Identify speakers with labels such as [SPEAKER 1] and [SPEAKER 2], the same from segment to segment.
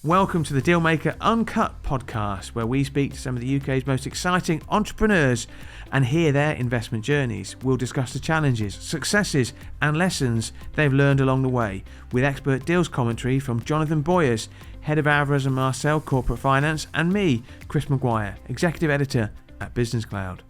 [SPEAKER 1] Welcome to the Dealmaker Uncut podcast, where we speak to some of the UK's most exciting entrepreneurs and hear their investment journeys. We'll discuss the challenges, successes and lessons they've learned along the way, with expert deals commentary from Jonathan Boyers, head of Alvarez and Marsal Corporate Finance, and me, Chris Maguire, executive editor at BusinessCloud.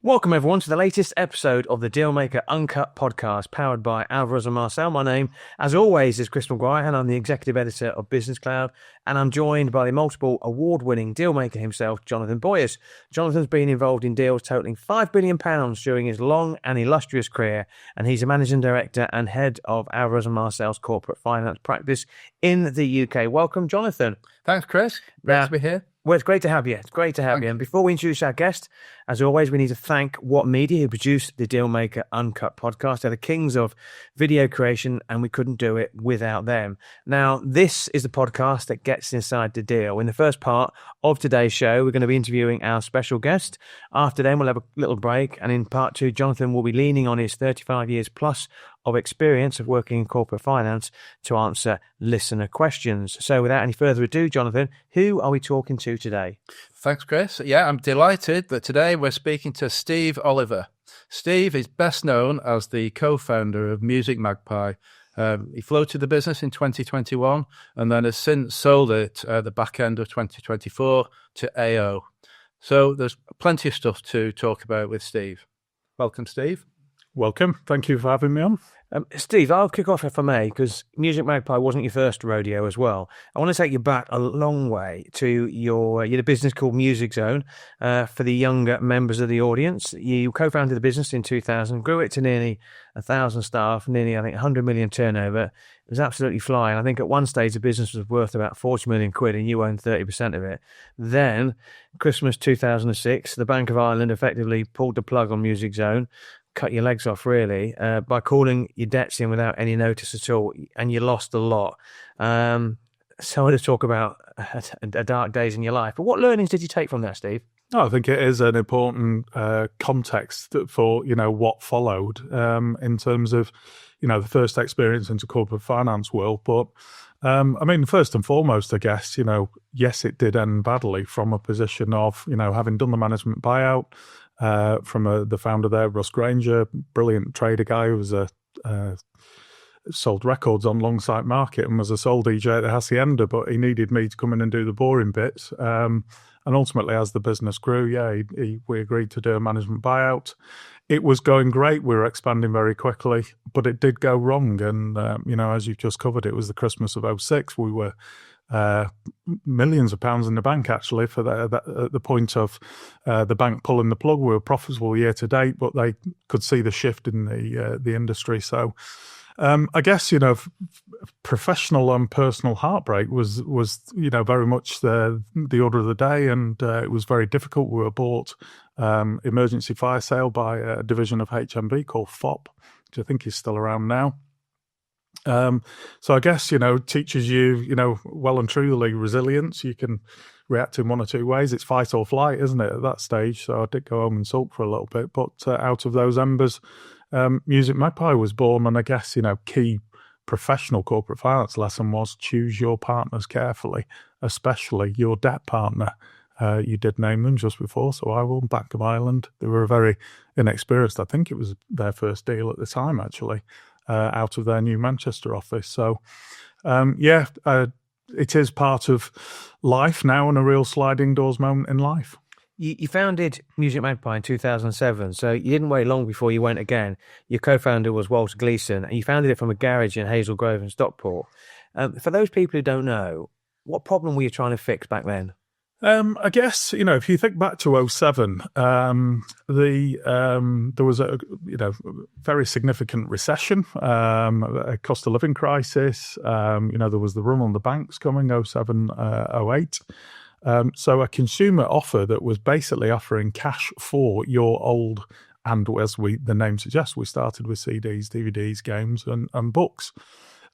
[SPEAKER 1] Welcome everyone to the latest episode of the Dealmaker Uncut podcast, powered by Alvarez and Marsal. My name, as always, is Chris Maguire, and I'm the executive editor of BusinessCloud, and I'm joined by the multiple award-winning dealmaker himself, Jonathan Boyers. Jonathan's been involved in deals totaling £5 billion during his long and illustrious career, and he's a managing director and head of Alvarez and Marsal's corporate finance practice in the UK. Welcome, Jonathan.
[SPEAKER 2] Thanks, Chris. Great to be here.
[SPEAKER 1] Well, it's great to have you. It's great to have you. And before we introduce our guest, as always, we need to thank What Media, who produced the Dealmaker Uncut podcast. They're the kings of video creation, and we couldn't do it without them. Now, this is the podcast that gets inside the deal. In the first part of today's show, we're going to be interviewing our special guest. After then, we'll have a little break. And in part two, Jonathan will be leaning on his 35 years plus of experience of working in corporate finance to answer listener questions. So without any further ado, Jonathan, who are we talking to today?
[SPEAKER 2] Thanks, Chris. Yeah, I'm delighted that today we're speaking to Steve Oliver. Steve is best known as the co-founder of musicMagpie. He floated the business in 2021 and then has since sold it at the back end of 2024 to AO. So there's plenty of stuff to talk about with Steve. Welcome, Steve.
[SPEAKER 3] Welcome. Thank you for having me on.
[SPEAKER 1] Steve, I'll kick off if I may, because musicMagpie wasn't your first rodeo as well. I want to take you back a long way to you had a business called Music Zone. For the younger members of the audience, you co-founded the business in 2000, grew it to nearly 1,000 staff, nearly, I think, 100 million turnover. It was absolutely flying. I think at one stage the business was worth about 40 million quid and you owned 30% of it. Then, Christmas 2006, the Bank of Ireland effectively pulled the plug on Music Zone, cut your legs off really, by calling your debts in without any notice at all, and you lost a lot. So I want to talk about dark days in your life. But what learnings did you take from that, Steve?
[SPEAKER 3] I think it is an important context for, what followed in terms of, the first experience into corporate finance world. But first and foremost, I guess, yes, it did end badly from a position of, having done the management buyout, from the founder there, Russ Granger, brilliant trader guy who was sold records on long site market and was a soul DJ at the Hacienda, but he needed me to come in and do the boring bits. And ultimately, as the business grew, we agreed to do a management buyout. It was going great. We were expanding very quickly, but it did go wrong. And, as you've just covered, it was the Christmas of 2006. We were millions of pounds in the bank, actually, for at the point of the bank pulling the plug. We were profitable year to date, but they could see the shift in the industry. So I guess, professional and personal heartbreak was very much the order of the day, and it was very difficult. We were bought emergency fire sale by a division of HMB called FOP, which I think is still around now. So I guess, teaches you, well and truly resilience. You can react in one or two ways. It's fight or flight, isn't it, at that stage? So I did go home and sulk for a little bit. But out of those embers, musicMagpie was born. And I guess, key professional corporate finance lesson was choose your partners carefully, especially your debt partner. You did name them just before, so I will. Bank of Ireland. They were very inexperienced. I think it was their first deal at the time, actually. Out of their new Manchester office. So, it is part of life now and a real sliding doors moment in life.
[SPEAKER 1] You founded musicMagpie in 2007, so you didn't wait long before you went again. Your co-founder was Walter Gleeson, and you founded it from a garage in Hazel Grove in Stockport. For those people who don't know, what problem were you trying to fix back then?
[SPEAKER 3] I guess, if you think back to 2007, there was a, very significant recession, a cost of living crisis. There was the run on the banks coming 2007, 2008. So a consumer offer that was basically offering cash for your old, and as the name suggests, we started with CDs, DVDs, games and books.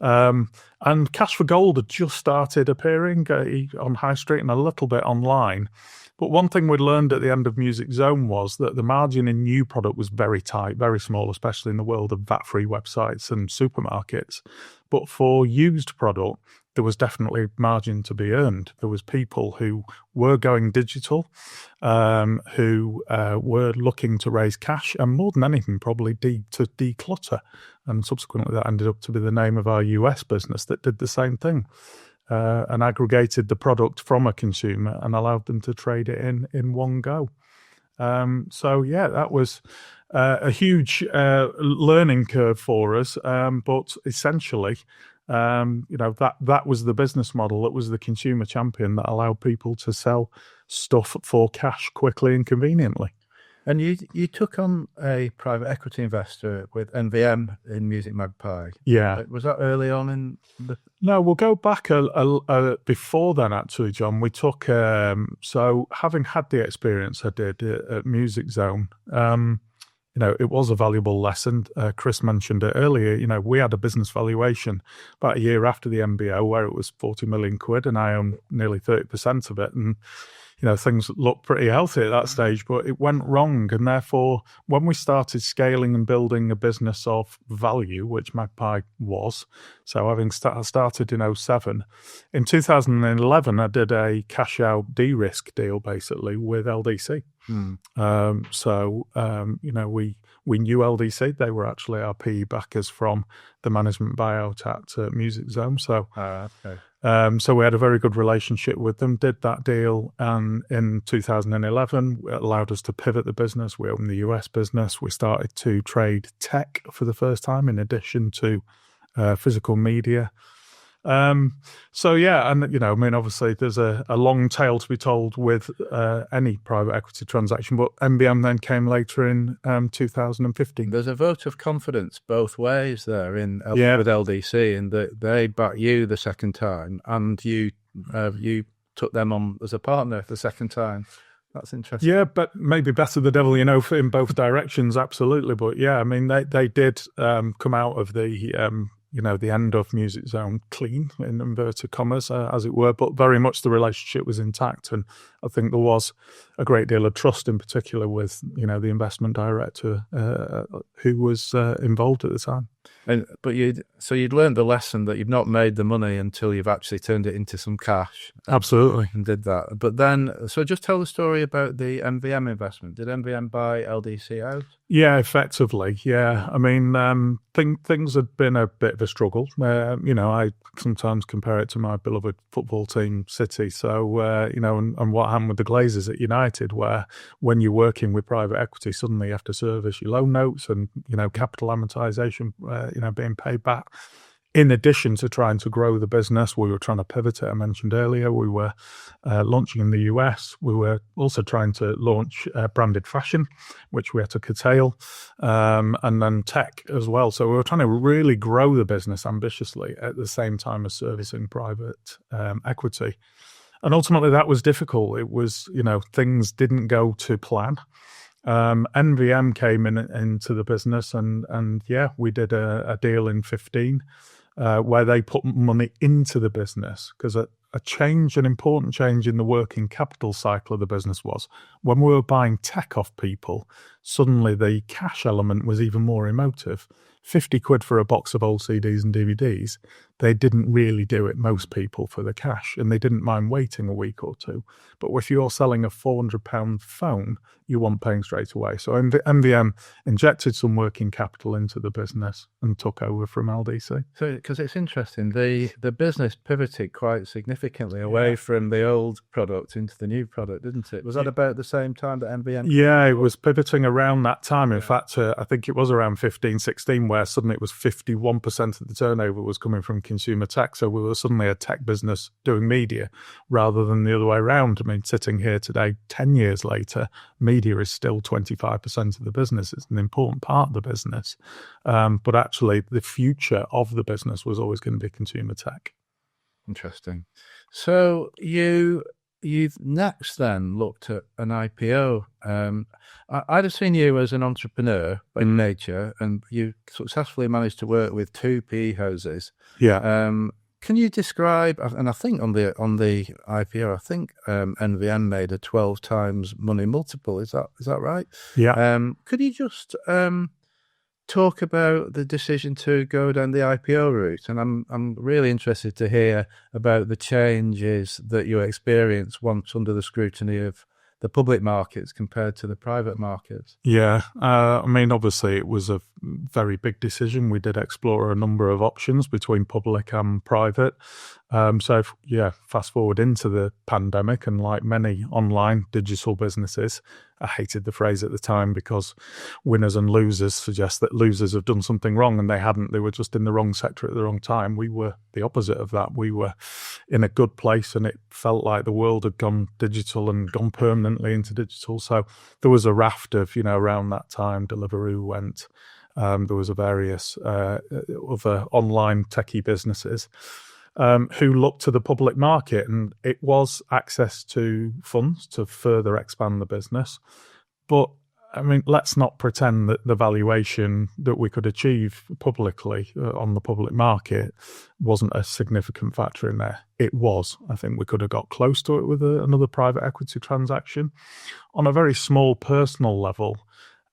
[SPEAKER 3] And cash for gold had just started appearing on High Street and a little bit online. But one thing we'd learned at the end of Music Zone was that the margin in new product was very tight, very small, especially in the world of VAT-free websites and supermarkets. But for used product, there was definitely margin to be earned. There was people who were going digital, who were looking to raise cash, and more than anything, probably to declutter. And subsequently, that ended up to be the name of our US business that did the same thing, and aggregated the product from a consumer and allowed them to trade it in one go. So yeah, that was a huge learning curve for us, but essentially, that was the business model. That was the consumer champion that allowed people to sell stuff for cash quickly and conveniently.
[SPEAKER 2] And you took on a private equity investor with NVM in musicMagpie.
[SPEAKER 3] Yeah.
[SPEAKER 2] Was that early on in the...
[SPEAKER 3] No, we'll go back before then, actually, John. We took, so having had the experience I did at Music Zone, it was a valuable lesson. Chris mentioned it earlier. We had a business valuation about a year after the MBO where it was 40 million quid and I owned nearly 30% of it. And, things looked pretty healthy at that stage, but it went wrong. And therefore, when we started scaling and building a business of value, which Magpie was, so having started in 2007, in 2011, I did a cash out de-risk deal basically with LDC. We knew LDC. They were actually our PE backers from the management buyout at Music Zone. So, so we had a very good relationship with them, did that deal. And in 2011, it allowed us to pivot the business. We opened the US business. We started to trade tech for the first time in addition to physical media. Obviously there's a long tale to be told with any private equity transaction, but MBM then came later in 2015.
[SPEAKER 2] There's a vote of confidence both ways there with LDC, in that they back you the second time and you took them on as a partner the second time. That's interesting.
[SPEAKER 3] Yeah, but maybe better the devil, in both directions, absolutely. But yeah, I mean, they did come out of the end of Music Zone clean, in inverted commas, as it were, but very much the relationship was intact. And I think there was a great deal of trust, in particular with, the investment director who was involved at the time.
[SPEAKER 2] But you'd learned the lesson that you've not made the money until you've actually turned it into some cash.
[SPEAKER 3] Absolutely.
[SPEAKER 2] And did that. But then, so just tell the story about the MVM investment. Did MVM buy LDC out?
[SPEAKER 3] Yeah, effectively. Yeah. I mean, things had been a bit of a struggle. I sometimes compare it to my beloved football team, City. So, and what happened with the Glazers at United, where when you're working with private equity, suddenly you have to service your loan notes and, capital amortization, being paid back. In addition to trying to grow the business, we were trying to pivot it. I mentioned earlier, we were launching in the US. We were also trying to launch branded fashion, which we had to curtail, and then tech as well. So we were trying to really grow the business ambitiously at the same time as servicing private equity. And ultimately that was difficult. It was, things didn't go to plan. NVM came into the business and we did a deal in 2015 where they put money into the business, because an important change in the working capital cycle of the business was when we were buying tech off people, suddenly the cash element was even more emotive. 50 quid for a box of old CDs and DVDs, they didn't really do it, most people, for the cash, and they didn't mind waiting a week or two. But if you're selling a £400 phone, you want paying straight away. So MVM injected some working capital into the business and took over from LDC.
[SPEAKER 2] So, because it's interesting, the business pivoted quite significantly away from the old product into the new product, didn't it? Was that about the same time that MVM?
[SPEAKER 3] Yeah, it was pivoting around that time. In fact, I think it was around 15, 16, where suddenly it was 51% of the turnover was coming from consumer tech. So we were suddenly a tech business doing media rather than the other way around. I mean, sitting here today, 10 years later, media is still 25% of the business. It's an important part of the business. But actually, the future of the business was always going to be consumer tech.
[SPEAKER 2] Interesting. So you've next then looked at an IPO. I'd have seen you as an entrepreneur by nature, and you successfully managed to work with two PE houses.
[SPEAKER 3] Yeah.
[SPEAKER 2] Can you describe? And I think on the IPO, I think NVM made a 12 times money multiple. Is that right?
[SPEAKER 3] Yeah.
[SPEAKER 2] Could you just talk about the decision to go down the IPO route? And I'm really interested to hear about the changes that you experienced once under the scrutiny of the public markets compared to the private markets.
[SPEAKER 3] Yeah. I mean, obviously, it was a very big decision. We did explore a number of options between public and private. Fast forward into the pandemic, and like many online digital businesses, I hated the phrase at the time because winners and losers suggest that losers have done something wrong, and they hadn't. They were just in the wrong sector at the wrong time. We were the opposite of that. We were in a good place, and it felt like the world had gone digital and gone permanently into digital. So there was a raft of, around that time, Deliveroo went. There was a various other online techie businesses who looked to the public market, and it was access to funds to further expand the business. But I mean, let's not pretend that the valuation that we could achieve publicly on the public market wasn't a significant factor in there. It was. I think we could have got close to it with another private equity transaction. On a very small personal level,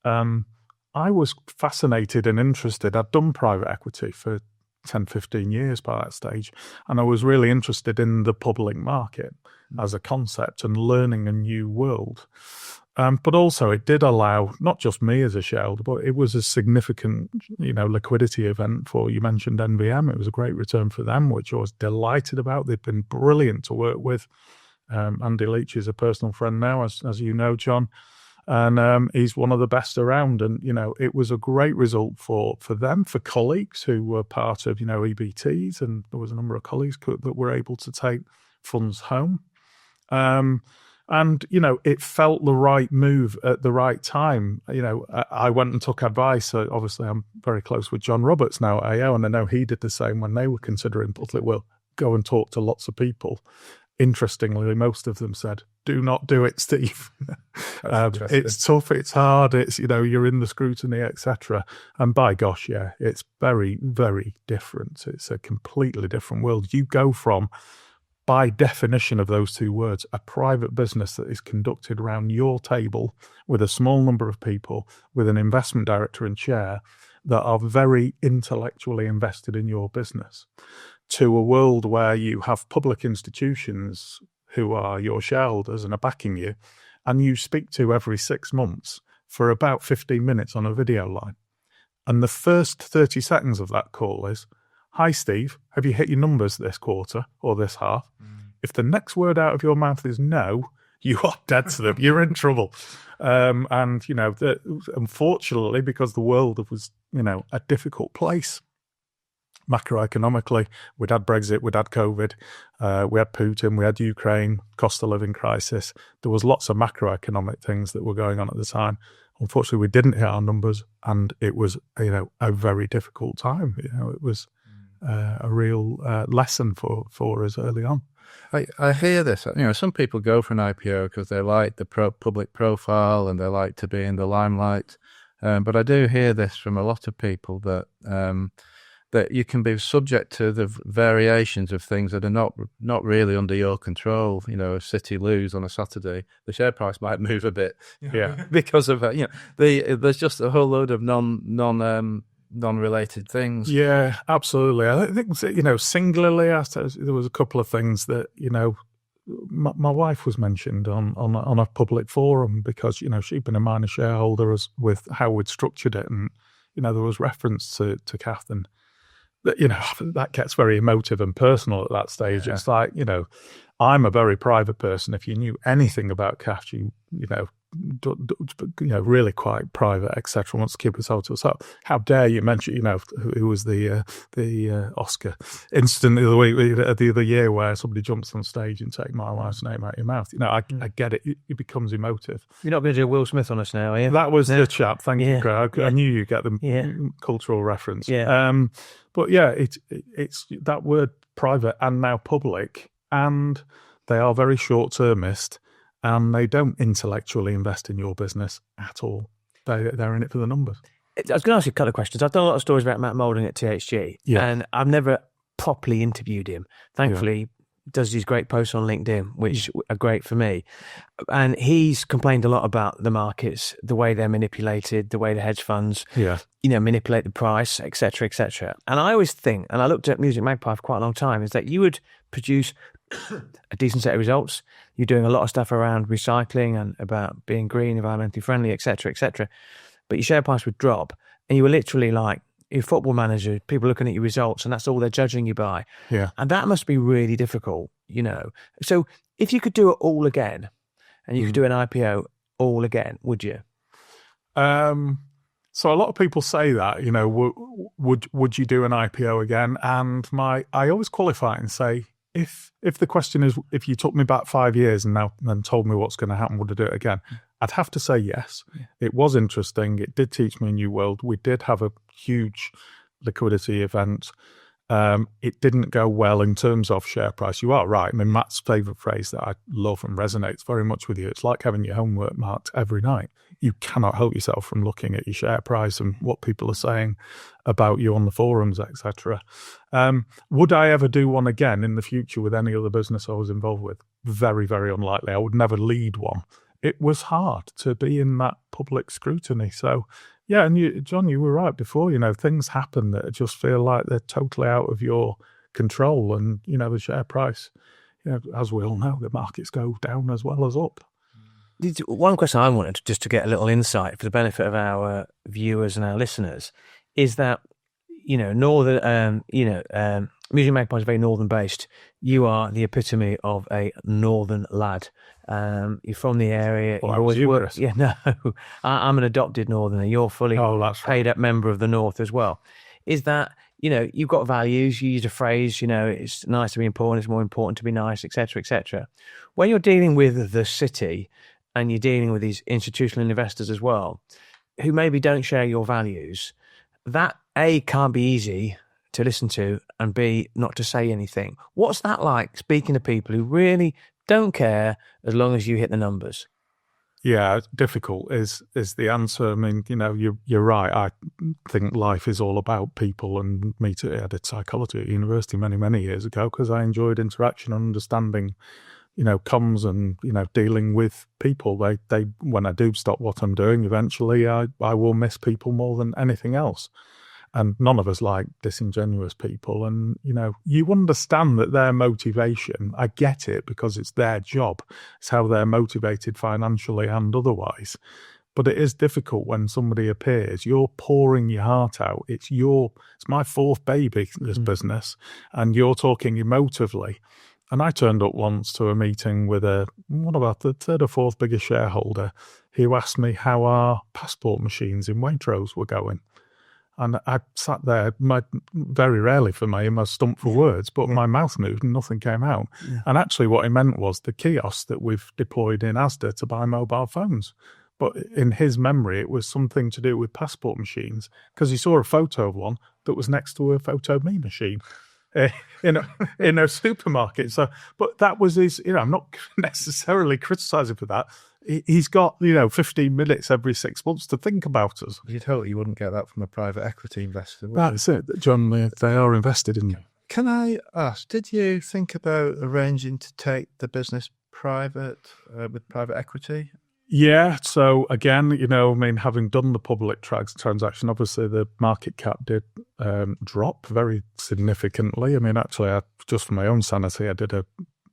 [SPEAKER 3] I was fascinated and interested. I'd done private equity for 10, 15 years by that stage, and I was really interested in the public market as a concept and learning a new world. But also it did allow not just me as a shareholder, but it was a significant, liquidity event for, you mentioned NVM. It was a great return for them, which I was delighted about. They've been brilliant to work with. Andy Leach is a personal friend now, as you know, John. And he's one of the best around. And, it was a great result for them, for colleagues who were part of, EBTs. And there was a number of colleagues that were able to take funds home. And, it felt the right move at the right time. I went and took advice. So obviously, I'm very close with John Roberts now at AO, and I know he did the same when they were considering public. Well, go and talk to lots of people. Interestingly, most of them said, do not do it, Steve. It's tough, it's hard, it's, you're in the scrutiny, etc. And by gosh, yeah, it's very, very different. It's a completely different world. You go from, by definition of those two words, a private business that is conducted around your table with a small number of people, with an investment director and chair that are very intellectually invested in your business, to a world where you have public institutions who are your shareholders and are backing you, and you speak to every 6 months for about 15 minutes on a video line. And the first 30 seconds of that call is, hi, Steve, have you hit your numbers this quarter or this half? If the next word out of your mouth is no, you are dead to them. You're in trouble. Unfortunately, because the world was, a difficult place, macroeconomically, we'd had Brexit, we'd had COVID, we had Putin, we had Ukraine, cost of living crisis. There was lots of macroeconomic things that were going on at the time. Unfortunately, we didn't hit our numbers, and it was, a very difficult time. It was a real lesson for us early on.
[SPEAKER 2] I hear this. Some people go for an IPO because they like the public profile and they like to be in the limelight. But I do hear this from a lot of people that that you can be subject to the variations of things that are not really under your control. If City lose on a Saturday, the share price might move a bit, because of there's just a whole load of non-related things.
[SPEAKER 3] Yeah, absolutely. I think singularly, there was a couple of things that my wife was mentioned on a public forum because she'd been a minor shareholder with how we'd structured it, and there was reference to Kath, and that gets very emotive and personal at that stage. Yeah. It's like, I'm a very private person. If you knew anything about Kath, really quite private, etc. Wants to keep us all to herself. How dare you mention, who was the Oscar incident the other year where somebody jumps on stage and takes my wife's name out of your mouth. I get it. It becomes emotive.
[SPEAKER 1] You're not going to do Will Smith on us now, are you?
[SPEAKER 3] That was the chap. Thank you, Craig. I knew you get the cultural reference.
[SPEAKER 1] Yeah.
[SPEAKER 3] But yeah, it's that word private and now public, and they are very short-termist. And they don't intellectually invest in your business at all. They're in it for the numbers.
[SPEAKER 1] I was going to ask you a couple of questions. I've done a lot of stories about Matt Moulding at THG, and I've never properly interviewed him. Thankfully, does these great posts on LinkedIn, which are great for me. And he's complained a lot about the markets, the way they're manipulated, the way the hedge funds, manipulate the price, et cetera, et cetera. And I always think, and I looked at musicMagpie for quite a long time, is that you would produce a decent set of results. You're doing a lot of stuff around recycling and about being green, environmentally friendly, et cetera, et cetera. But your share price would drop. And you were literally like, your football manager, people looking at your results, and that's all they're judging you by.
[SPEAKER 3] Yeah.
[SPEAKER 1] And that must be really difficult, So if you could do it all again, and you could do an IPO all again, would you?
[SPEAKER 3] So a lot of people say that, would you do an IPO again? And I always qualify it and say, if the question is, if you took me back 5 years and told me what's going to happen, would I do it again? I'd have to say yes. Yeah. It was interesting. It did teach me a new world. We did have a huge liquidity event. It didn't go well in terms of share price. You are right. I mean, Matt's favourite phrase that I love and resonates very much with you. It's like having your homework marked every night. You cannot help yourself from looking at your share price and what people are saying about you on the forums, etc. Would I ever do one again in the future with any other business I was involved with? Very, very unlikely. I would never lead one. It was hard to be in that public scrutiny. So, yeah, and John, you were right before, things happen that just feel like they're totally out of your control. And, the share price, as we all know, the markets go down as well as up.
[SPEAKER 1] One question I wanted just to get a little insight for the benefit of our viewers and our listeners is that, musicMagpie is very northern based. You are the epitome of a northern lad. You're from the area.
[SPEAKER 3] Well,
[SPEAKER 1] you always
[SPEAKER 3] you,
[SPEAKER 1] work.
[SPEAKER 3] Chris.
[SPEAKER 1] Yeah, no, I'm an adopted northerner. You're fully paid up member of the North as well. Is that, you've got values. You use a phrase, it's nice to be important. It's more important to be nice, et cetera, et cetera. When you're dealing with the city and you're dealing with these institutional investors as well, who maybe don't share your values, that A, can't be easy to listen to, and B, not to say anything. What's that like, speaking to people who really don't care as long as you hit the numbers?
[SPEAKER 3] Yeah, difficult is the answer. I mean, you're right. I think life is all about people, and me too. I did psychology at university many, many years ago because I enjoyed interaction and understanding, comms and, dealing with people. They when I do stop what I'm doing, eventually I will miss people more than anything else. And none of us like disingenuous people. And, you understand that their motivation, I get it because it's their job. It's how they're motivated financially and otherwise. But it is difficult when somebody appears, you're pouring your heart out. It's my fourth baby, this business, and you're talking emotively. And I turned up once to a meeting with one of our third or fourth biggest shareholder, who asked me how our passport machines in Waitrose were going. And I sat there, very rarely for me, am I stumped for words, but my mouth moved and nothing came out. Yeah. And actually what he meant was the kiosk that we've deployed in Asda to buy mobile phones. But in his memory, it was something to do with passport machines, because he saw a photo of one that was next to a Photo Me machine in a supermarket. So, but that was his, I'm not necessarily criticising for that. He's got, 15 minutes every 6 months to think about us.
[SPEAKER 2] You'd hope you wouldn't get that from a private equity investor.
[SPEAKER 3] That's it, John. They are invested in you.
[SPEAKER 2] Can I ask, did you think about arranging to take the business private with private equity?
[SPEAKER 3] Yeah. So again, having done the public transaction, obviously the market cap did drop very significantly. I mean, actually, just for my own sanity, I did a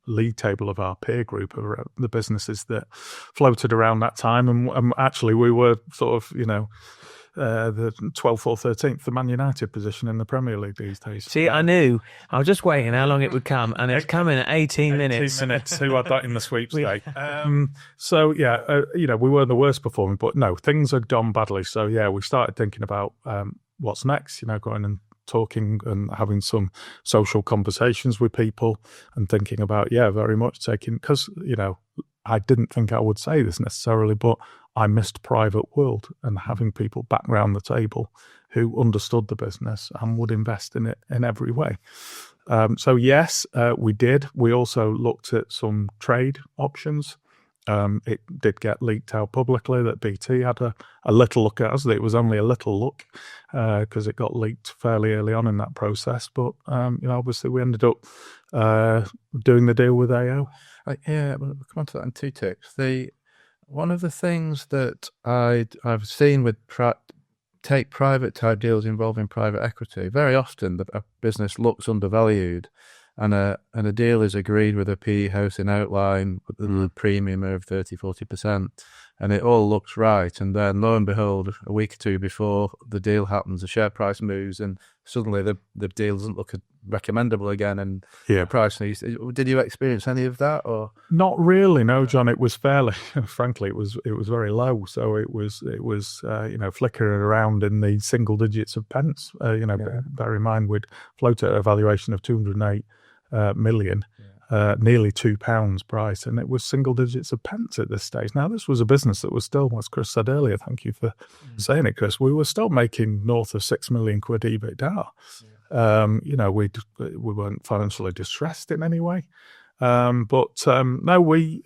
[SPEAKER 3] league table of our peer group of the businesses that floated around that time, and actually we were sort of the 12th or 13th, the Man United position in the Premier League these days.
[SPEAKER 1] See, I knew. I was just waiting how long it would come, and it's coming at 18 minutes.
[SPEAKER 3] 18 minutes, who had that in the sweepstake. So, yeah, we weren't the worst performing, but no, things had gone badly. So, yeah, we started thinking about what's next, going and talking and having some social conversations with people and thinking about, very much taking, because, I didn't think I would say this necessarily, but I missed private world and having people back round the table who understood the business and would invest in it in every way. So yes, we did. We also looked at some trade options. It did get leaked out publicly that BT had a little look at us. It was only a little look because it got leaked fairly early on in that process. But obviously we ended up doing the deal with AO.
[SPEAKER 2] We'll come on to that in two ticks. One of the things that I've seen with take private type deals involving private equity, very often a business looks undervalued, and a deal is agreed with a PE house in outline with a premium of 30-40%, and it all looks right, and then lo and behold, a week or two before the deal happens, the share price moves, and suddenly the deal doesn't look recommendable again, and the price. Did you experience any of that, or
[SPEAKER 3] not really? No, John. It was fairly, frankly, it was very low. So it was flickering around in the single digits of pence. Bear in mind we'd floated at a valuation of 208 million, nearly £2 price, and it was single digits of pence at this stage. Now, this was a business that was still, as Chris said earlier, thank you for saying it, Chris, we were still making north of £6 million EBITDA. We weren't financially distressed in any way. No, we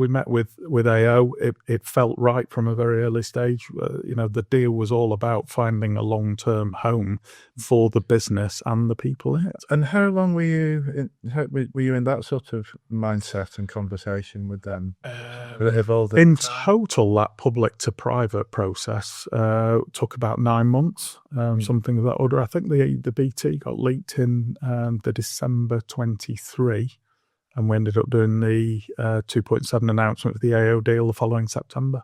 [SPEAKER 3] met with AO. It felt right from a very early stage. The deal was all about finding a long-term home for the business and the people in it.
[SPEAKER 2] And how long were you in that sort of mindset and conversation with them?
[SPEAKER 3] In total, that public to private process took about 9 months, something of that order. I think the BT got leaked in the December 23. And we ended up doing the 2.7 announcement of the AO deal the following September.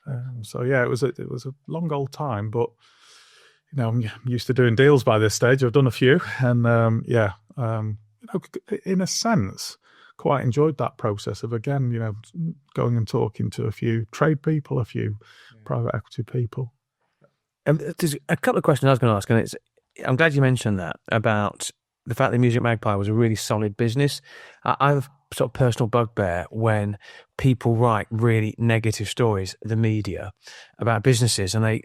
[SPEAKER 3] It was a long old time, but I'm used to doing deals by this stage. I've done a few, and in a sense, quite enjoyed that process of again, going and talking to a few trade people, a few private equity people.
[SPEAKER 1] There's a couple of questions I was going to ask, and I'm glad you mentioned that about the fact that musicMagpie was a really solid business. I have sort of personal bugbear when people write really negative stories, the media, about businesses, and they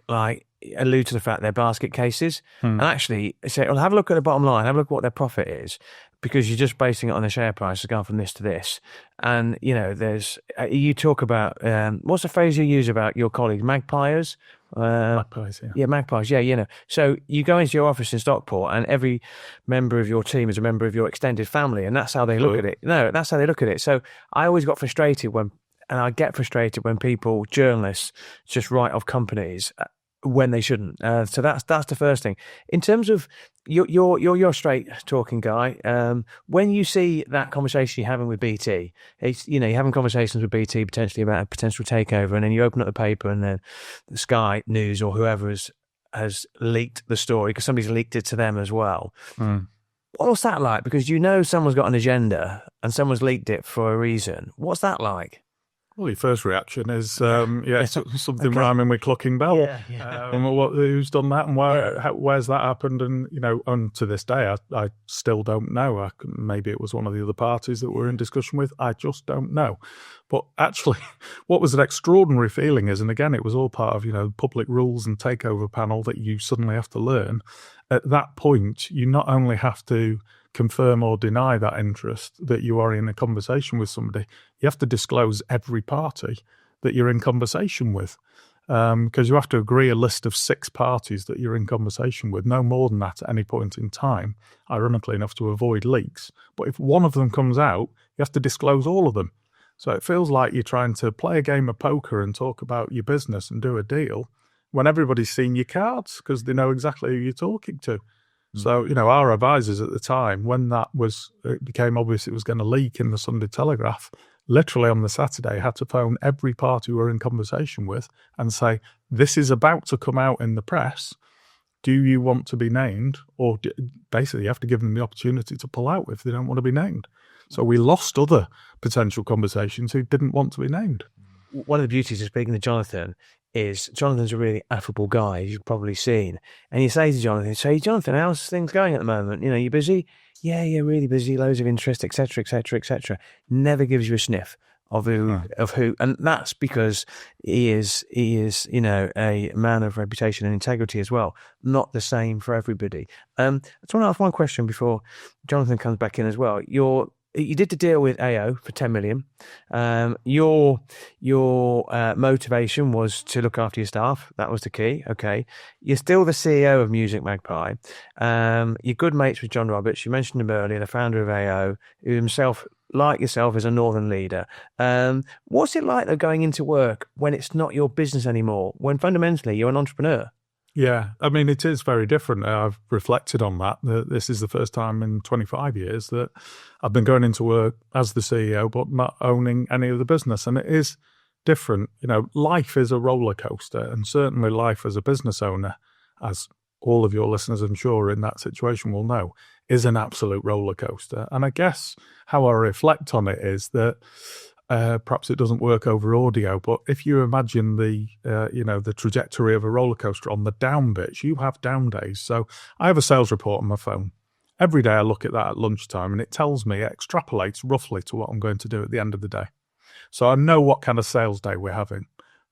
[SPEAKER 1] allude to the fact they're basket cases, and actually say, well, have a look at the bottom line, have a look at what their profit is, because you're just basing it on the share price, it's gone from this to this. And, you talk about, what's the phrase you use about your colleagues, magpiers?
[SPEAKER 3] Magpies, yeah.
[SPEAKER 1] Yeah, magpies, yeah, So you go into your office in Stockport and every member of your team is a member of your extended family, and that's how they look at it. No, that's how they look at it. So I always got frustrated and I get frustrated when journalists, just write off companies when they shouldn't. So that's the first thing. In terms of you're a straight talking guy. When you see that conversation you're having with BT, you're having conversations with BT potentially about a potential takeover, and then you open up the paper and then the Sky News or whoever has leaked the story because somebody's leaked it to them as well. What's that like? Because someone's got an agenda and someone's leaked it for a reason. What's that like?
[SPEAKER 3] Well, your first reaction is, something rhyming with clucking bell. Who's done that and where's that happened? And, and to this day, I still don't know. Maybe it was one of the other parties that we're in discussion with. I just don't know. But actually, what was an extraordinary feeling is, and again, it was all part of, public rules and takeover panel that you suddenly have to learn. At that point, you not only have to confirm or deny that interest, that you are in a conversation with somebody, you have to disclose every party that you're in conversation with, because you have to agree a list of 6 parties that you're in conversation with, no more than that at any point in time, ironically enough, to avoid leaks. But if one of them comes out, you have to disclose all of them. So it feels like you're trying to play a game of poker and talk about your business and do a deal when everybody's seen your cards because they know exactly who you're talking to. So, our advisors at the time, when it became obvious it was going to leak in the Sunday Telegraph, literally on the Saturday had to phone every party we were in conversation with and say, this is about to come out in the press. Do you want to be named? Or basically you have to give them the opportunity to pull out if they don't want to be named. So we lost other potential conversations who didn't want to be named.
[SPEAKER 1] One of the beauties of speaking to Jonathan is Jonathan's a really affable guy, as you've probably seen. And you say to Jonathan, how's things going at the moment? You busy? Yeah, really busy, loads of interest, etc., etc., etc. Never gives you a sniff of who. And that's because he is, a man of reputation and integrity as well. Not the same for everybody. I just want to ask one question before Jonathan comes back in as well. Your you did the deal with AO for 10 million. Your motivation was to look after your staff. That was the key. Okay. You're still the CEO of musicMagpie. You're good mates with John Roberts. You mentioned him earlier, the founder of AO, who himself, like yourself, is a northern leader. What's it like, though, going into work when it's not your business anymore, when fundamentally you're an entrepreneur?
[SPEAKER 3] Yeah, I mean, it is very different. I've reflected on that. This is the first time in 25 years that I've been going into work as the CEO, but not owning any of the business. And it is different. You know, life is a roller coaster, and certainly life as a business owner, as all of your listeners, I'm sure, in that situation will know, is an absolute roller coaster. And I guess how I reflect on it is that perhaps it doesn't work over audio, but if you imagine the trajectory of a roller coaster on the down bits, you have down days. So I have a sales report on my phone. Every day I look at that at lunchtime, and it tells me, it extrapolates roughly to what I'm going to do at the end of the day. So I know what kind of sales day we're having.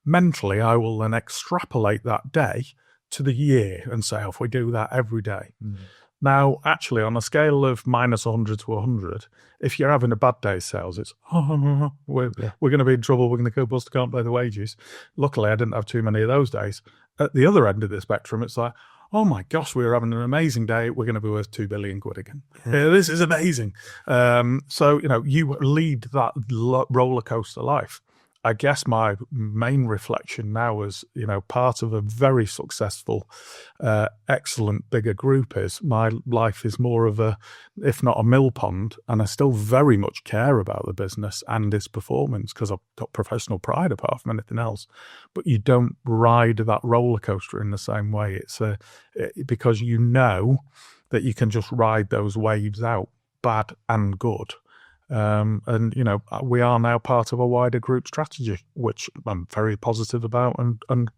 [SPEAKER 3] Mentally, I will then extrapolate that day to the year and say, if we do that every day. Now, actually, on a scale of minus 100 to 100, if you're having a bad day's sales, it's, we're going to be in trouble, we're going to go bust, can't pay the wages. Luckily, I didn't have too many of those days. At the other end of the spectrum, it's like, oh my gosh, we were having an amazing day, we're going to be worth 2 billion quid again. This is amazing. So, you lead that roller coaster life. I guess my main reflection now as, part of a very successful, excellent bigger group is my life is more of a, if not a mill pond, and I still very much care about the business and its performance because I've got professional pride apart from anything else. But you don't ride that roller coaster in the same way. It's because you know that you can just ride those waves out, bad and good. And we are now part of a wider group strategy, which I'm very positive about and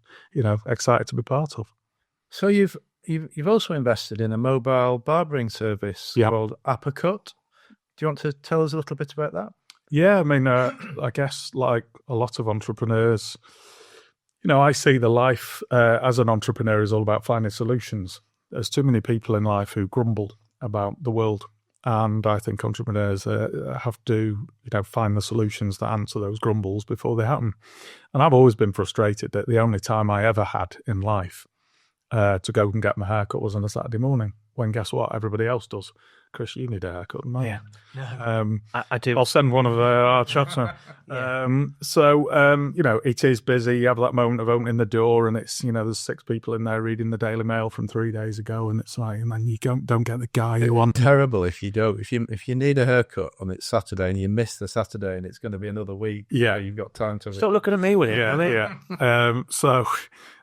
[SPEAKER 3] excited to be part of.
[SPEAKER 2] So you've also invested in a mobile barbering service called Uppercut. Do you want to tell us a little bit about that?
[SPEAKER 3] Yeah, I mean, I guess like a lot of entrepreneurs, I see the life as an entrepreneur is all about finding solutions. There's too many people in life who grumble about the world. And I think entrepreneurs have to, find the solutions that answer those grumbles before they happen. And I've always been frustrated that the only time I ever had in life to go and get my haircut was on a Saturday morning, when guess what? Everybody else does. Chris, you need a haircut, don't you?
[SPEAKER 1] Yeah. No. I do.
[SPEAKER 3] I'll send one of our chaps. It is busy. You have that moment of opening the door and it's, there's 6 people in there reading the Daily Mail from 3 days ago. And it's like, man, you don't get the guy you want.
[SPEAKER 2] Terrible if you don't. If you need a haircut on it's Saturday and you miss the Saturday and it's going to be another week.
[SPEAKER 3] Yeah.
[SPEAKER 2] You've got time to...
[SPEAKER 1] Stop looking at me with it.
[SPEAKER 3] So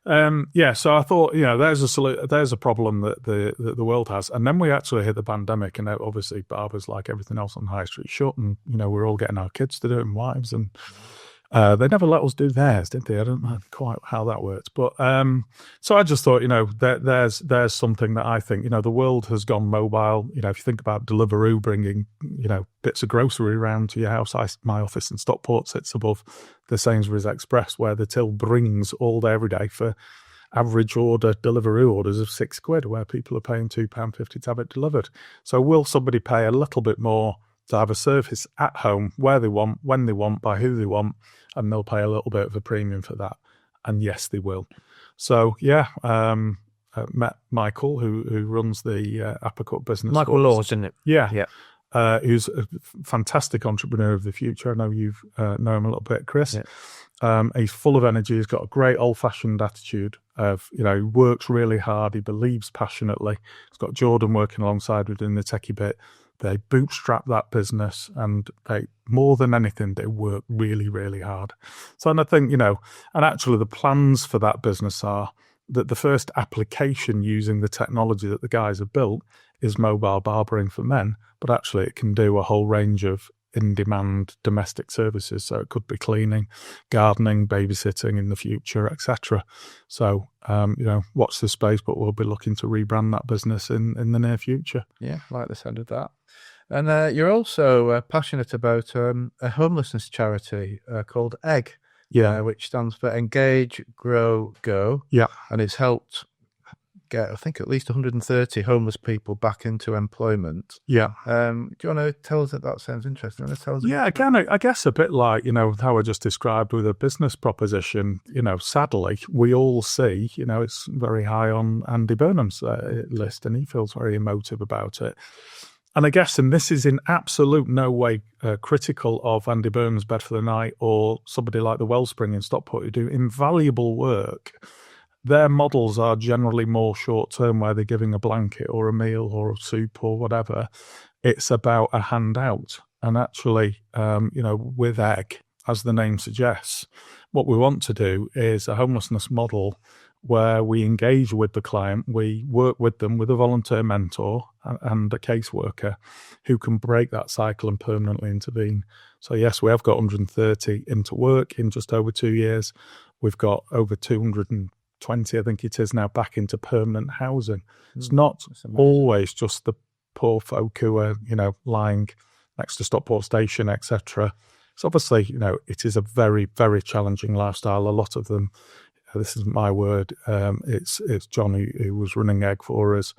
[SPEAKER 3] I thought, there's a problem that the world has. And then we actually hit the pandemic, and obviously barbers, like everything else on High Street, shut, and we're all getting our kids to do it and wives, and they never let us do theirs, did they? I don't know quite how that works, but so I just thought, there's something that I think, the world has gone mobile. If you think about Deliveroo bringing, bits of grocery around to your house, my office in Stockport sits above the Sainsbury's Express, where the till brings all day every day for average Deliveroo orders of £6, where people are paying £2.50 to have it delivered. So will somebody pay a little bit more to have a service at home, where they want, when they want, by who they want, and they'll pay a little bit of a premium for that? And yes, they will. So met Michael, who runs the Uppercut business.
[SPEAKER 1] Michael Laws, isn't it?
[SPEAKER 3] Yeah. Who's a fantastic entrepreneur of the future. I know you've know him a little bit, Chris. Yeah. He's full of energy. He's got a great old-fashioned attitude of, he works really hard. He believes passionately. He's got Jordan working alongside with him in the techie bit. They bootstrap that business, and they, more than anything, they work really, really hard. So, and I think, and actually the plans for that business are that the first application using the technology that the guys have built is mobile barbering for men, but actually it can do a whole range of in-demand domestic services. So it could be cleaning, gardening, babysitting in the future, etc. So, watch this space, but we'll be looking to rebrand that business in the near future.
[SPEAKER 2] Yeah, I like the sound of that. And you're also passionate about a homelessness charity called EGG, which stands for Engage, Grow, Go.
[SPEAKER 3] Yeah.
[SPEAKER 2] And it's helped get, I think, at least 130 homeless people back into employment.
[SPEAKER 3] Yeah.
[SPEAKER 2] Do you want to tell us that sounds interesting?
[SPEAKER 3] Yeah, again, I guess a bit like, how I just described with a business proposition, sadly, we all see, it's very high on Andy Burnham's list, and he feels very emotive about it. And I guess, and this is in absolute no way critical of Andy Burnham's Bed for the Night or somebody like the Wellspring in Stockport who do invaluable work. Their models are generally more short-term, where they're giving a blanket or a meal or a soup or whatever. It's about a handout. And actually, with egg, as the name suggests, what we want to do is a homelessness model where we engage with the client, we work with them with a volunteer mentor and a caseworker who can break that cycle and permanently intervene. So yes, we have got 130 into work in just over 2 years. We've got over 220, I think it is now, back into permanent housing. It's not always just the poor folk who are, lying next to Stockport Station, etc. So obviously, it is a very, very challenging lifestyle. A lot of them, this isn't my word, it's John who was running Egg for us.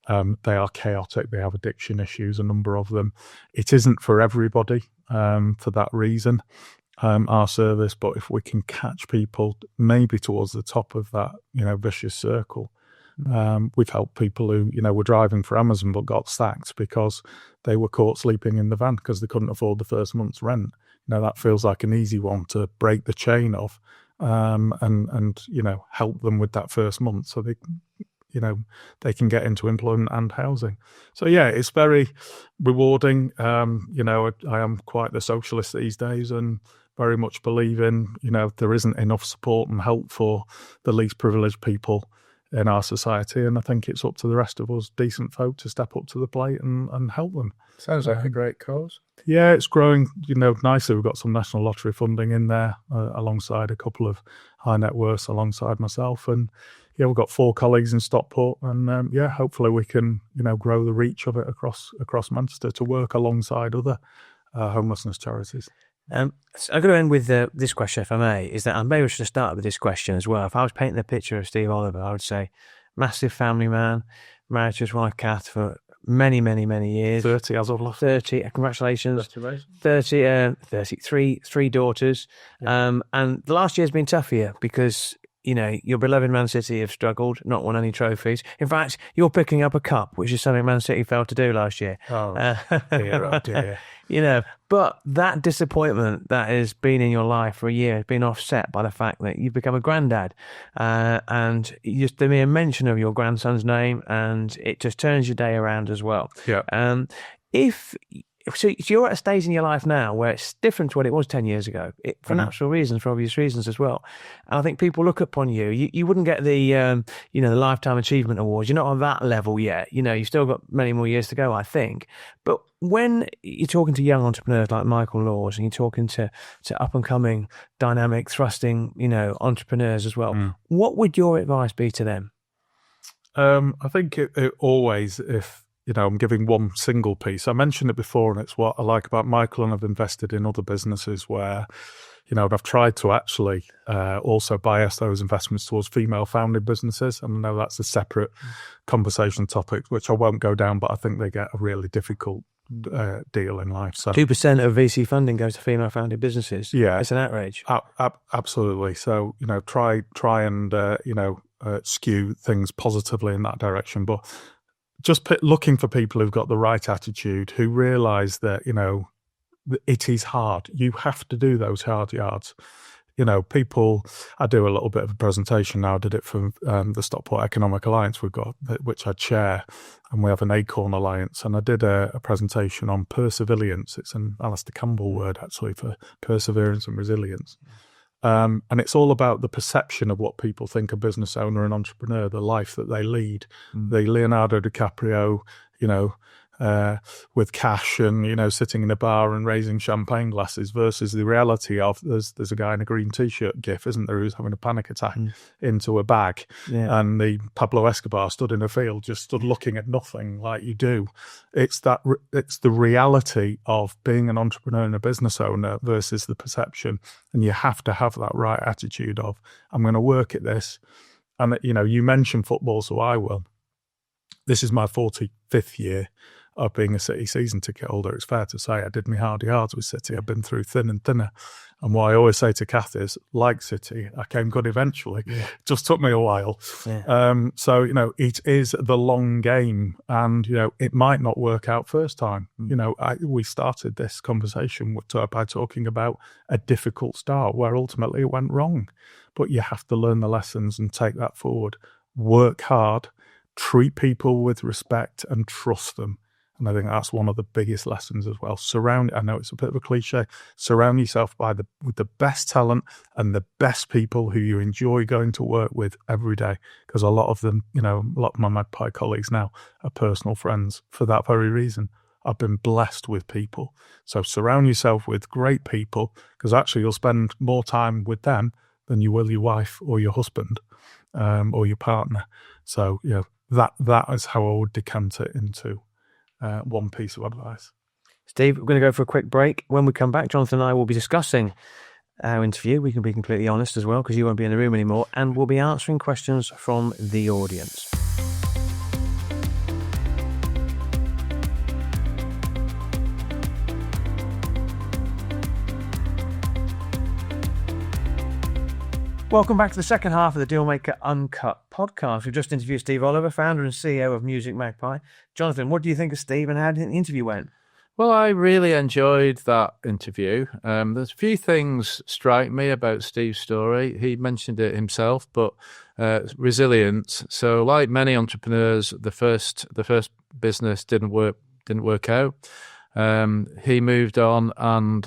[SPEAKER 3] They are chaotic. They have addiction issues, a number of them. It isn't for everybody for that reason, our service. But if we can catch people maybe towards the top of that, vicious circle, we've helped people who, were driving for Amazon but got sacked because they were caught sleeping in the van because they couldn't afford the first month's rent. That feels like an easy one to break the chain of. And help them with that first month so they can get into employment and housing. So yeah, it's very rewarding. I am quite the socialist these days and very much believe in, there isn't enough support and help for the least privileged people in our society, and I think it's up to the rest of us decent folk to step up to the plate and help them.
[SPEAKER 2] Sounds like a great cause.
[SPEAKER 3] Yeah, it's growing, nicely. We've got some national lottery funding in there alongside a couple of high net worths alongside myself. And yeah, we've got 4 colleagues in Stockport, and hopefully we can, grow the reach of it across Manchester to work alongside other homelessness charities.
[SPEAKER 1] So I'm going to end with this question, if I may, is that maybe I should have started with this question as well. If I was painting the picture of Steve Oliver, I would say massive family man, married to his wife Kath for many, many, many years.
[SPEAKER 3] 30 as of last.
[SPEAKER 1] 30, congratulations. 30, three daughters. Yeah. And the last year's been tough for you because, your beloved Man City have struggled, not won any trophies. In fact, you're picking up a cup, which is something Man City failed to do last year.
[SPEAKER 3] Oh, dear.
[SPEAKER 1] But that disappointment that has been in your life for a year has been offset by the fact that you've become a granddad. And just the mere mention of your grandson's name, and it just turns your day around as well.
[SPEAKER 3] Yeah.
[SPEAKER 1] So you're at a stage in your life now where it's different to what it was 10 years ago, for natural reasons, for obvious reasons as well. And I think people look upon you. You wouldn't get the, the Lifetime Achievement Awards. You're not on that level yet. You've still got many more years to go, I think. But when you're talking to young entrepreneurs like Michael Laws, and you're talking to up-and-coming, dynamic, thrusting, entrepreneurs as well, what would your advice be to them?
[SPEAKER 3] I think it always, if I'm giving one single piece. I mentioned it before, and it's what I like about Michael, and I've invested in other businesses where, I've tried to actually also bias those investments towards female-founded businesses. And I know that's a separate conversation topic, which I won't go down, but I think they get a really difficult deal in life. So
[SPEAKER 1] 2% of VC funding goes to female-founded businesses.
[SPEAKER 3] Yeah.
[SPEAKER 1] It's an outrage.
[SPEAKER 3] Absolutely. So, try and, skew things positively in that direction. But just looking for people who've got the right attitude, who realise that, it is hard. You have to do those hard yards. People, I do a little bit of a presentation now. I did it for the Stockport Economic Alliance we've got, which I chair, and we have an Acorn Alliance. And I did a presentation on perseverance. It's an Alistair Campbell word, actually, for perseverance and resilience. And it's all about the perception of what people think a business owner and entrepreneur, the life that they lead. The Leonardo DiCaprio, with cash and, sitting in a bar and raising champagne glasses versus the reality of there's a guy in a green T-shirt gif, isn't there, who's having a panic attack into a bag. Yeah. And the Pablo Escobar stood in a field, just stood looking at nothing like you do. It's the reality of being an entrepreneur and a business owner versus the perception. And you have to have that right attitude of, I'm going to work at this. And, you mentioned football, so I will. This is my 45th year of being a City season ticket holder. It's fair to say I did me hardy yards with City. I've been through thin and thinner. And what I always say to Kath is, like City, I came good eventually. Yeah. It just took me a while. Yeah. So, it is the long game, and, it might not work out first time. We started this conversation by talking about a difficult start where ultimately it went wrong. But you have to learn the lessons and take that forward. Work hard, treat people with respect, and trust them. And I think that's one of the biggest lessons as well. I know it's a bit of a cliche, surround yourself with the best talent and the best people who you enjoy going to work with every day. Because a lot of them, a lot of my Magpie colleagues now are personal friends for that very reason. I've been blessed with people. So surround yourself with great people, because actually you'll spend more time with them than you will your wife or your husband or your partner. So, that is how I would decant it into one piece of advice.
[SPEAKER 1] Steve, we're going to go for a quick break. When we come back, Jonathan and I will be discussing our interview. We can be completely honest as well, because you won't be in the room anymore, and we'll be answering questions from the audience. Welcome back to the second half of the Dealmaker Uncut podcast. We've just interviewed Steve Oliver, founder and CEO of musicMagpie. Jonathan, what do you think of Steve and how did the interview went?
[SPEAKER 2] Well, I really enjoyed that interview. There's a few things strike me about Steve's story. He mentioned it himself, but resilience. So, like many entrepreneurs, the first business didn't work out. He moved on, and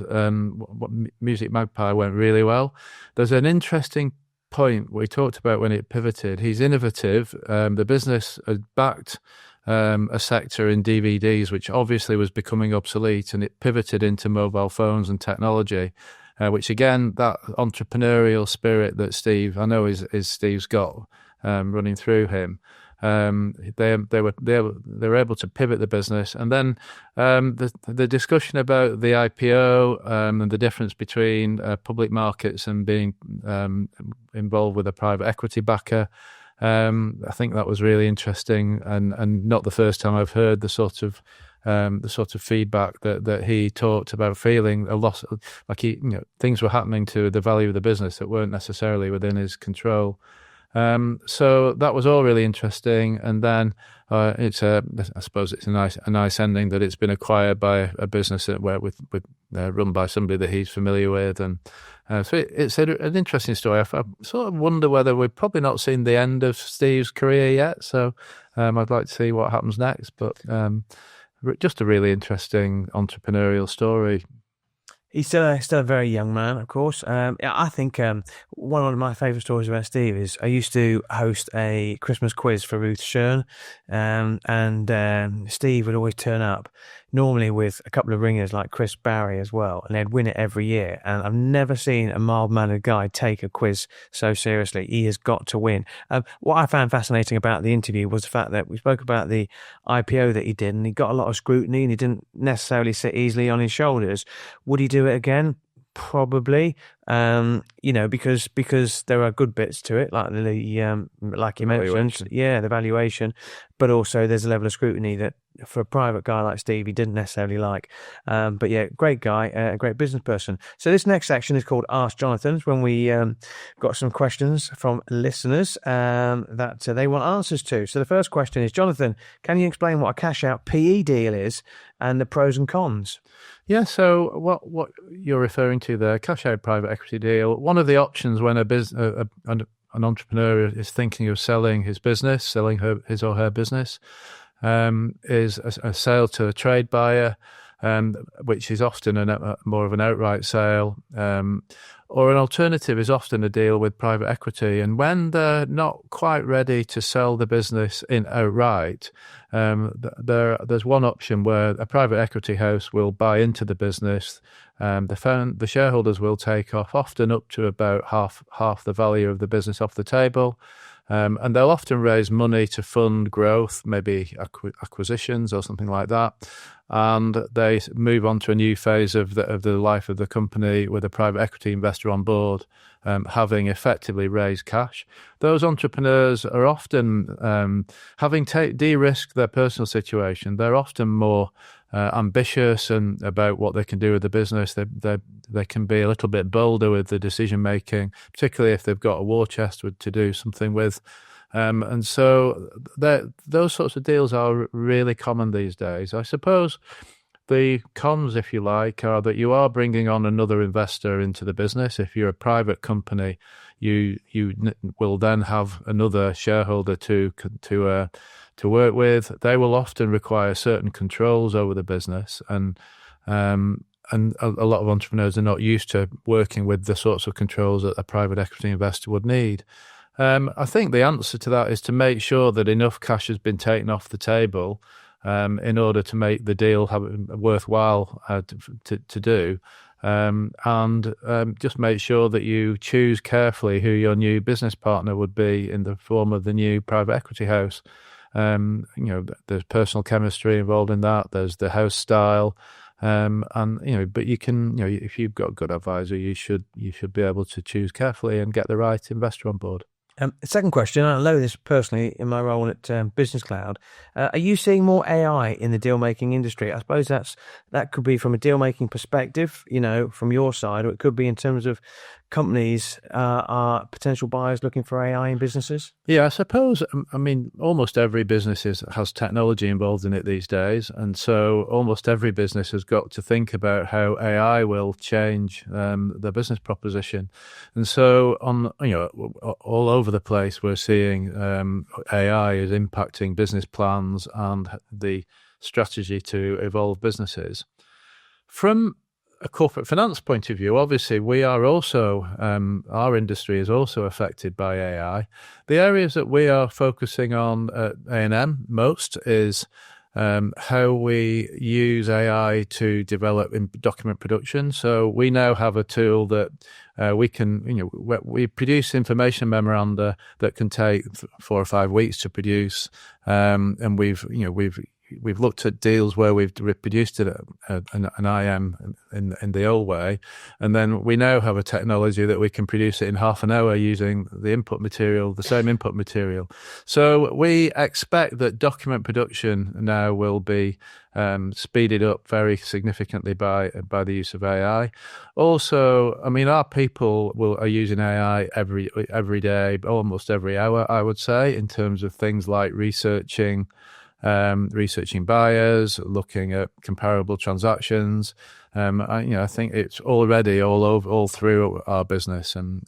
[SPEAKER 2] musicMagpie went really well. There's an interesting point we talked about when it pivoted. He's innovative. The business had backed a sector in DVDs, which obviously was becoming obsolete, and it pivoted into mobile phones and technology, which again, that entrepreneurial spirit that Steve, I know is Steve's got running through him. They were able to pivot the business, and then the discussion about the IPO and the difference between public markets and being involved with a private equity backer. I think that was really interesting, and not the first time I've heard the sort of feedback that he talked about, feeling a loss, like things were happening to the value of the business that weren't necessarily within his control. So that was all really interesting, and then I suppose it's a nice ending that it's been acquired by a business run by somebody that he's familiar with, and so it's an interesting story. I sort of wonder whether we've probably not seen the end of Steve's career yet. So I'd like to see what happens next, but just a really interesting entrepreneurial story.
[SPEAKER 1] He's still a very young man, of course. I think one of my favourite stories about Steve is I used to host a Christmas quiz for Ruth Shern, and Steve would always turn up, normally with a couple of ringers like Chris Barry as well, and they'd win it every year. And I've never seen a mild-mannered guy take a quiz so seriously. He has got to win. What I found fascinating about the interview was the fact that we spoke about the IPO that he did, and he got a lot of scrutiny, and he didn't necessarily sit easily on his shoulders. Would he do it again? Probably, because there are good bits to it, like like you mentioned, the valuation, but also there's a level of scrutiny that for a private guy like Steve, he didn't necessarily like. But yeah, great guy, a great business person. So this next section is called Ask Jonathan, when we got some questions from listeners that they want answers to. So the first question is, Jonathan, can you explain what a cash out PE deal is and the pros and cons?
[SPEAKER 2] Yeah, so what you're referring to there, cash out private equity deal, one of the options when an entrepreneur is thinking of selling his business, selling his or her business, is a sale to a trade buyer, which is often more of an outright sale, or an alternative is often a deal with private equity. And when they're not quite ready to sell the business outright, there's one option where a private equity house will buy into the business. The shareholders will take off, often up to about half the value of the business off the table. And they'll often raise money to fund growth, maybe acquisitions or something like that. And they move on to a new phase of the life of the company with a private equity investor on board, having effectively raised cash. Those entrepreneurs are often, having de-risked their personal situation, they're often more ambitious and about what they can do with the business. They can be a little bit bolder with the decision making, particularly if they've got a war chest to do something with. And so those sorts of deals are really common these days. I suppose the cons, if you like, are that you are bringing on another investor into the business. If you're a private company, you will then have another shareholder to work with. They will often require certain controls over the business, and a lot of entrepreneurs are not used to working with the sorts of controls that a private equity investor would need. I think the answer to that is to make sure that enough cash has been taken off the table in order to make the deal worthwhile to do. And just make sure that you choose carefully who your new business partner would be in the form of the new private equity house. There's personal chemistry involved in that. There's the house style. But you can, if you've got a good advisor, you should be able to choose carefully and get the right investor on board.
[SPEAKER 1] Second question, I know this personally in my role at BusinessCloud. Are you seeing more AI in the deal-making industry? I suppose that could be from a deal-making perspective, from your side, or it could be in terms of companies are potential buyers looking for AI in businesses?
[SPEAKER 2] Yeah, I suppose, almost every business has technology involved in it these days. And so almost every business has got to think about how AI will change their business proposition. And so all over the place, we're seeing AI is impacting business plans and the strategy to evolve businesses. From a corporate finance point of view, obviously, we are also, our industry is also affected by AI. The areas that we are focusing on at A&M most is how we use AI to develop in document production. So we now have a tool that we can, we produce information memoranda that can take 4 or 5 weeks to produce, and we've looked at deals where we've reproduced it an IM in the old way, and then we now have a technology that we can produce it in half an hour using the same input material. So we expect that document production now will be speeded up very significantly by the use of AI. Also, our people are using AI every day, almost every hour, I would say, in terms of things like researching buyers, looking at comparable transactions. I think it's already all through our business, and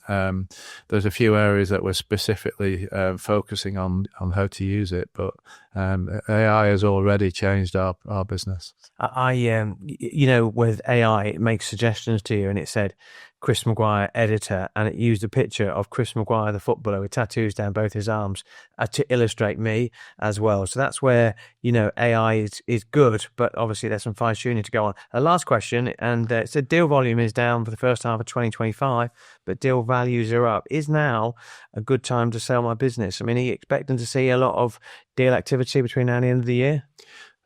[SPEAKER 2] there's a few areas that we're specifically focusing on how to use it. But AI has already changed our business.
[SPEAKER 1] With AI, it makes suggestions to you, and it said Chris Maguire, editor, and it used a picture of Chris Maguire, the footballer, with tattoos down both his arms to illustrate me as well. So that's where, AI is good, but obviously there's some fine-tuning to go on. Last question, and it said deal volume is down for the first half of 2025, but deal values are up. Is now a good time to sell my business? Are you expecting to see a lot of deal activity between now and the end of the year?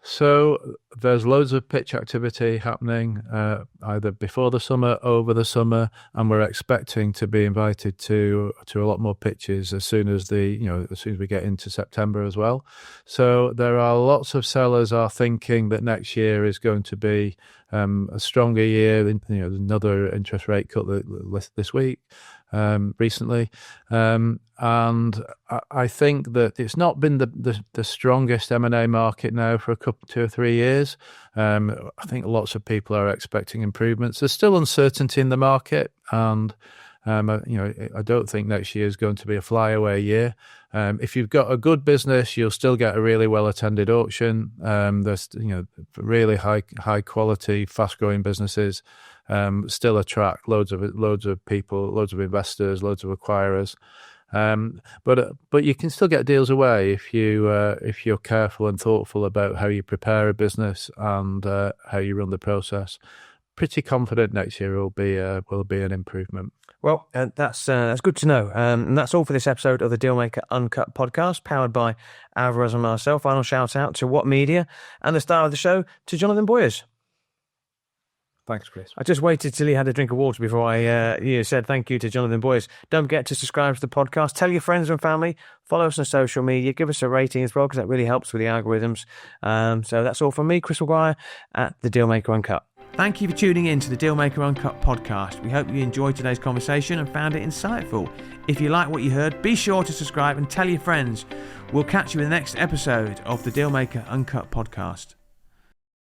[SPEAKER 2] So there's loads of pitch activity happening either before the summer, over the summer, and we're expecting to be invited to a lot more pitches as soon as we get into September as well. So there are lots of sellers are thinking that next year is going to be a stronger year. Another interest rate cut this week. Recently, and I think that it's not been the strongest M&A market now for 2 or 3 years. I think lots of people are expecting improvements. There's still uncertainty in the market, and I don't think next year is going to be a flyaway year. If you've got a good business, you'll still get a really well attended auction. There's really high quality, fast growing businesses. Still attract loads of people, loads of investors, loads of acquirers. But you can still get deals away if you're careful and thoughtful about how you prepare a business and how you run the process. pretty confident next year will be an improvement.
[SPEAKER 1] Well, that's good to know. And that's all for this episode of the Dealmaker Uncut podcast, powered by Alvarez and Marsal. Final shout out to What Media and the star of the show, to Jonathan Boyers.
[SPEAKER 2] Thanks, Chris.
[SPEAKER 1] I just waited till he had a drink of water before I said thank you to Jonathan Boyers. Don't forget to subscribe to the podcast. Tell your friends and family. Follow us on social media. Give us a rating as well, because that really helps with the algorithms. So that's all from me, Chris Maguire, at the Dealmaker Uncut. Thank you for tuning in to the Dealmaker Uncut podcast. We hope you enjoyed today's conversation and found it insightful. If you like what you heard, be sure to subscribe and tell your friends. We'll catch you in the next episode of the Dealmaker Uncut podcast.